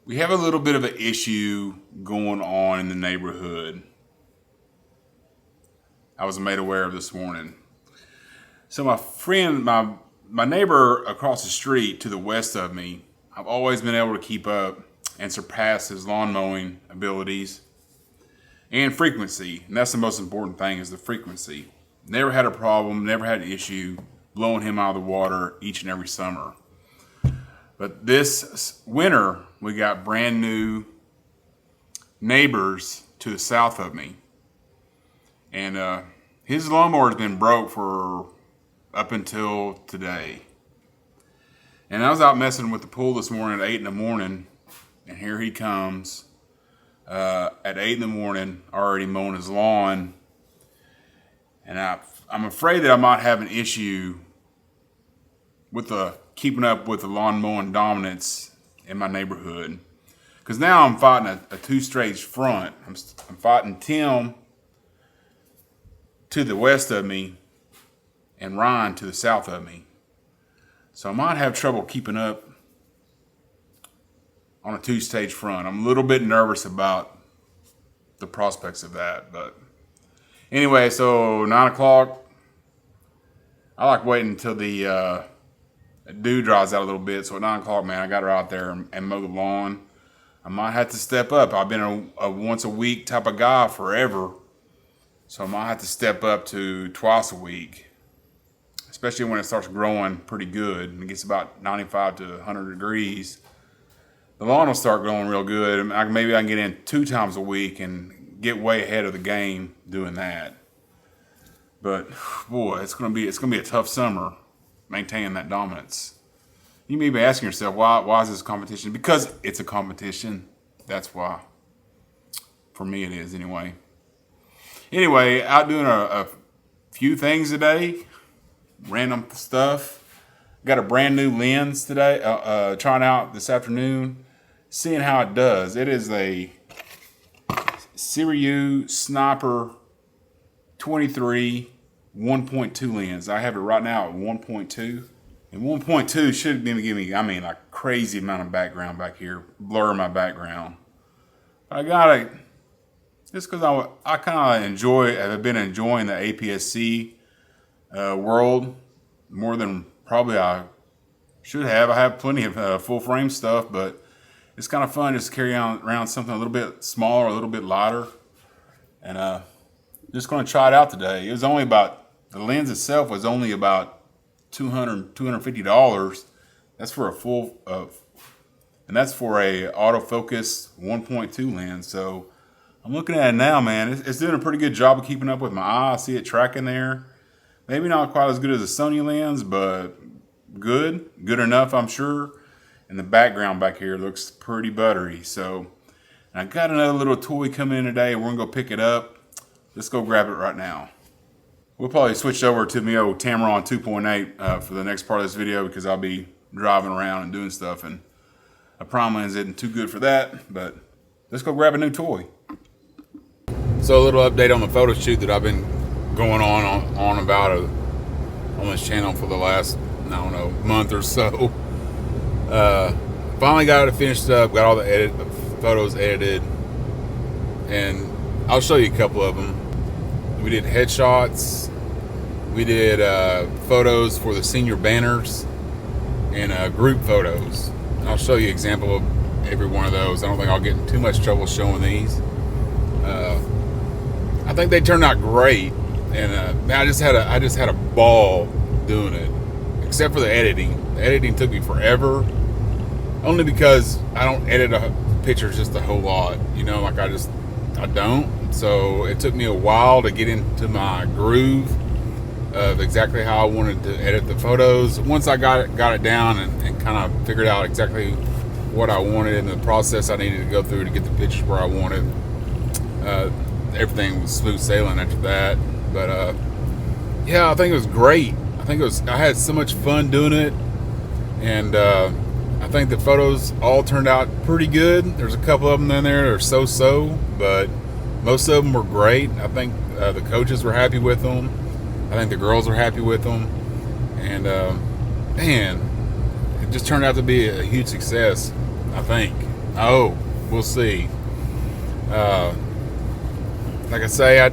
We have a little bit of an issue going on in the neighborhood. I was made aware of this morning. So my neighbor across the street to the west of me, I've always been able to keep up and surpass his lawn mowing abilities and frequency. And that's the most important thing, is the frequency. Never had a problem, never had an issue blowing him out of the water each and every summer. But this winter, we got brand new neighbors to the south of me. And his lawnmower's been broke for up until today. And I was out messing with the pool this morning at 8 in the morning, and here he comes at 8 in the morning, already mowing his lawn. And I'm afraid that I might have an issue with keeping up with the lawn mowing dominance in my neighborhood. Because now I'm fighting a two-stage front. I'm fighting Tim to the west of me and Ryan to the south of me. So I might have trouble keeping up on a two-stage front. I'm a little bit nervous about the prospects of that. But anyway, so 9 o'clock, I like waiting until the dew dries out a little bit. So at 9 o'clock, man, I got her out there and mow the lawn. I might have to step up. I've been a once a week type of guy forever. So I might have to step up to twice a week, especially when it starts growing pretty good and it gets about 95 to 100 degrees. The lawn will start growing real good. Maybe I can get in 2 times a week and get way ahead of the game doing that. But boy, it's gonna be a tough summer maintaining that dominance. You may be asking yourself, why is this a competition? Because it's a competition. That's why. For me, it is anyway. Anyway, out doing a few things today, random stuff. Got a brand new lens today, trying out this afternoon, seeing how it does. It is a Siryu Sniper 23 1.2 lens. I have it right now at 1.2. And 1.2 should give me, like crazy amount of background back here, blur my background. But I got it just because I kind of have been enjoying the APS-C world more than probably I should have. I have plenty of full frame stuff, but it's kind of fun just to carry around something a little bit smaller, a little bit lighter. And just going to try it out today. The lens itself was only about $250. That's for a full and that's for a autofocus 1.2 lens. So I'm looking at it now, man. It's doing a pretty good job of keeping up with my eye. I see it tracking there. Maybe not quite as good as a Sony lens, but good enough, I'm sure. And the background back here looks pretty buttery. So I got another little toy coming in today. We're gonna go pick it up. Let's go grab it right now. We'll probably switch over to my old Tamron 2.8 for the next part of this video, because I'll be driving around and doing stuff, and a prom lens isn't too good for that. But let's go grab a new toy. So a little update on the photo shoot that I've been going on about on this channel for the last, month or so. Finally got it finished up, got all the photos edited, and I'll show you a couple of them. We did headshots, we did photos for the senior banners, and group photos. And I'll show you an example of every one of those. I don't think I'll get in too much trouble showing these. I think they turned out great, and I just had a ball doing it, except for the editing. The editing took me forever, only because I don't edit pictures just a whole lot. I don't. So it took me a while to get into my groove of exactly how I wanted to edit the photos. Once I got it down and kind of figured out exactly what I wanted in the process I needed to go through to get the pictures where I wanted, everything was smooth sailing after that. But yeah, I think it was great. I had so much fun doing it, and I think the photos all turned out pretty good. There's a couple of them in there that are so-so, but most of them were great. I think the coaches were happy with them. I think the girls were happy with them. And man, it just turned out to be a huge success, I think. Oh, we'll see. Like I say,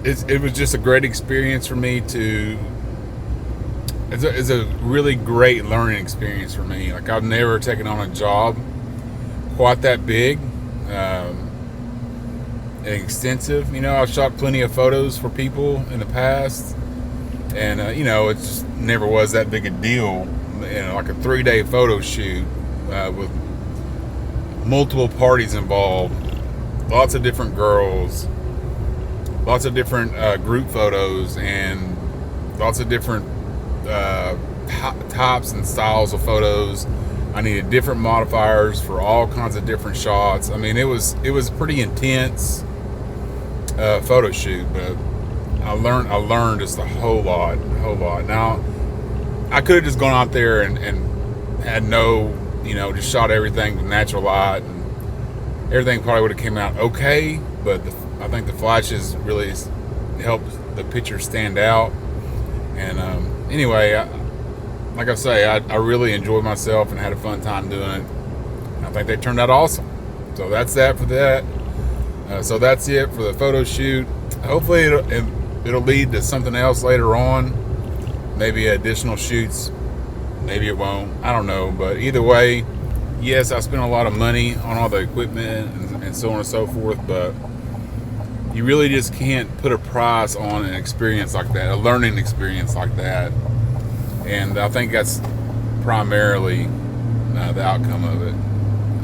it was just a great experience for me to. It's a really great learning experience for me. Like, I've never taken on a job quite that big, and extensive. I've shot plenty of photos for people in the past, and it just never was that big a deal. Like a 3-day photo shoot with multiple parties involved, lots of different girls, lots of different group photos, and lots of different types and styles of photos. I needed different modifiers for all kinds of different shots. I mean, it was pretty intense photo shoot, but I learned just a whole lot. Now, I could have just gone out there and had just shot everything with natural light, and everything probably would have came out okay. But I think the flashes really helped the picture stand out. And anyway, like I say, I really enjoyed myself and had a fun time doing it. I think they turned out awesome. So that's that for that. So that's it for the photo shoot. Hopefully it'll lead to something else later on. Maybe additional shoots. Maybe it won't. I don't know. But either way, yes, I spent a lot of money on all the equipment and so on and so forth. But you really just can't put a price on an experience like that, a learning experience like that. And I think that's primarily the outcome of it.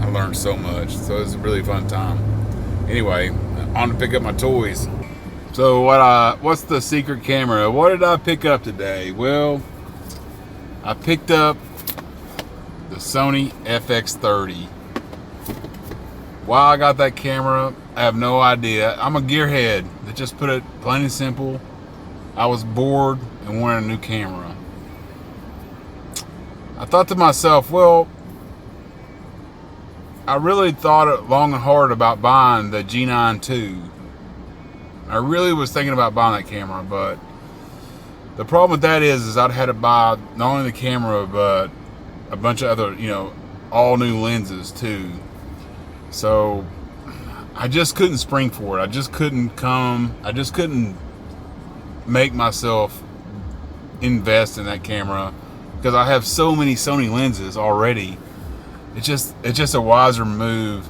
I learned so much. So it was a really fun time. Anyway, on to pick up my toys. So what's the secret camera? What did I pick up today? Well, I picked up the Sony FX30. Why I got that camera, I have no idea. I'm a gearhead. That just put it plain and simple. I was bored and wanted a new camera. I thought to myself, well, I really thought long and hard about buying the G9 II. I really was thinking about buying that camera, but the problem with that is I'd had to buy not only the camera, but a bunch of other, all new lenses too. So I just couldn't spring for it. I just couldn't make myself invest in that camera because I have so many Sony lenses already. It's just a wiser move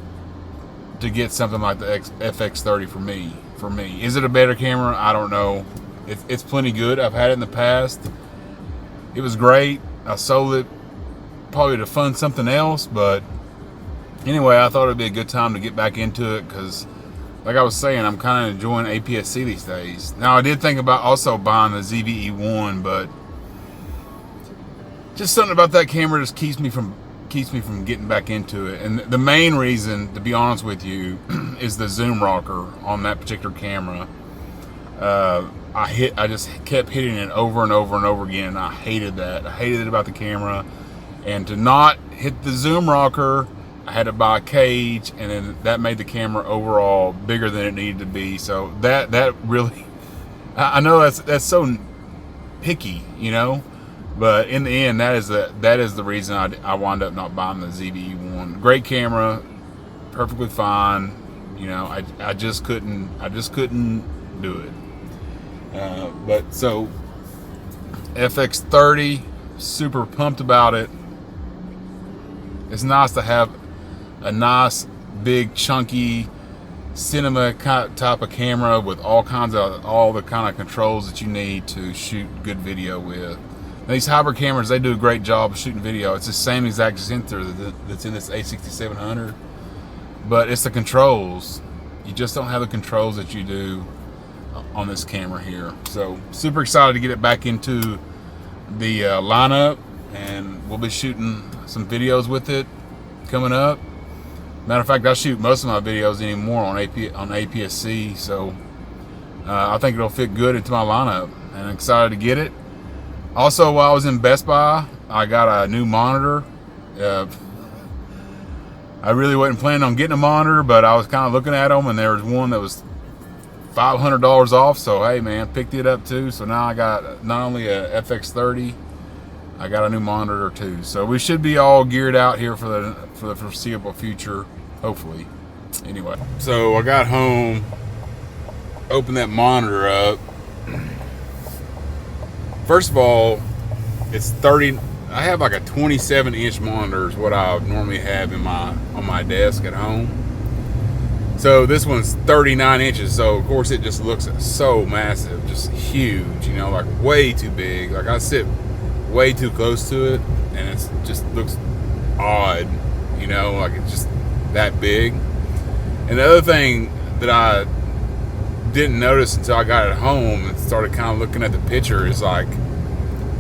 to get something like the FX30 for me. Is it a better camera? I don't know. It's plenty good. I've had it in the past. It was great. I sold it probably to fund something else, but anyway, I thought it'd be a good time to get back into it because, like I was saying, I'm kind of enjoying APS-C these days. Now, I did think about also buying the ZVE1, but just something about that camera just keeps me from getting back into it. And the main reason, to be honest with you, is the zoom rocker on that particular camera. I just kept hitting it over and over and over again, and I hated that. I hated it about the camera. And to not hit the zoom rocker, I had to buy a cage, and then that made the camera overall bigger than it needed to be. So that really, I know that's so picky, but in the end, that is the reason I wound up not buying the ZVE1. Great camera, perfectly fine. I just couldn't do it. But so FX30, super pumped about it. It's nice to have a nice big chunky cinema type of camera with all the kind of controls that you need to shoot good video with. Now, these hybrid cameras, they do a great job of shooting video. It's the same exact sensor that's in this A6700, but it's the controls. You just don't have the controls that you do on this camera here. So super excited to get it back into the lineup, and we'll be shooting some videos with it coming up. Matter of fact, I shoot most of my videos anymore on APS-C, so I think it'll fit good into my lineup, and I'm excited to get it. Also, while I was in Best Buy, I got a new monitor. I really wasn't planning on getting a monitor, but I was kind of looking at them, and there was one that was $500 off. So hey, man, picked it up too. So now I got not only a FX30, I got a new monitor too. So we should be all geared out here for the foreseeable future, hopefully. Anyway, so I got home, opened that monitor up. First of all, it's 30. I have like a 27-inch monitor is what I normally have on my desk at home. So this one's 39 inches. So of course it just looks so massive, just huge. You know, like way too big. Like I sit way too close to it, and it just looks odd. You know, like it's just that big. And the other thing that I didn't notice until I got it home and started kind of looking at the picture is like,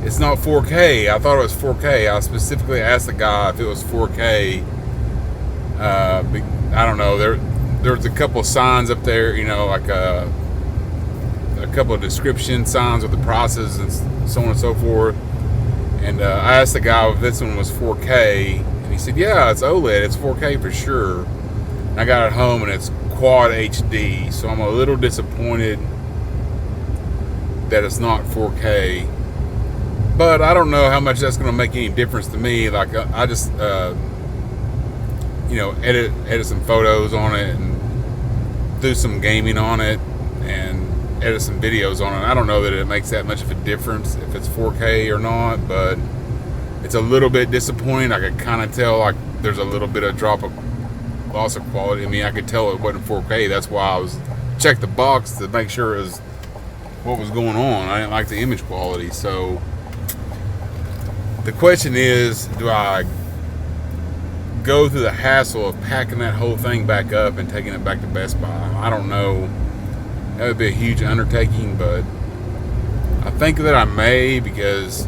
it's not 4K. I thought it was 4K. I specifically asked the guy if it was 4K. I don't know. There was a couple of signs up there, you know, like a couple of description signs with the prices and so on and so forth. And I asked the guy if this one was 4K, and he said, yeah, it's OLED. It's 4K for sure. I got it home and it's Quad HD, so I'm a little disappointed that it's not 4K. But I don't know how much that's going to make any difference to me. Like I just, you know, edit some photos on it and do some gaming on it and edit some videos on it. I don't know that it makes that much of a difference if it's 4K or not, but it's a little bit disappointing. I could kind of tell like there's a little bit of drop of loss of quality. I mean, I could tell it wasn't 4K. That's why I was checked the box to make sure it was what was going on. I didn't like the image quality. So the question is, do I go through the hassle of packing that whole thing back up and taking it back to Best Buy? I don't know. That would be a huge undertaking, but I think that I may, because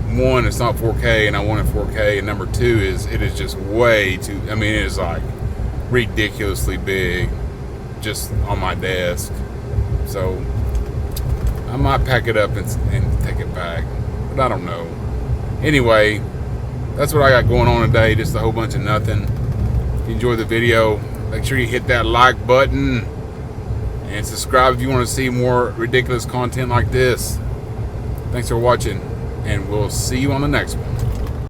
one, it's not 4K and I want it 4K, and number two is it is just way too, I mean, it is like ridiculously big just on my desk. So I might pack it up and take it back, but I don't know. Anyway, that's what I got going on today, just a whole bunch of nothing. If you enjoyed the video, make sure you hit that like button and subscribe if you want to see more ridiculous content like this. Thanks for watching, and we'll see you on the next one.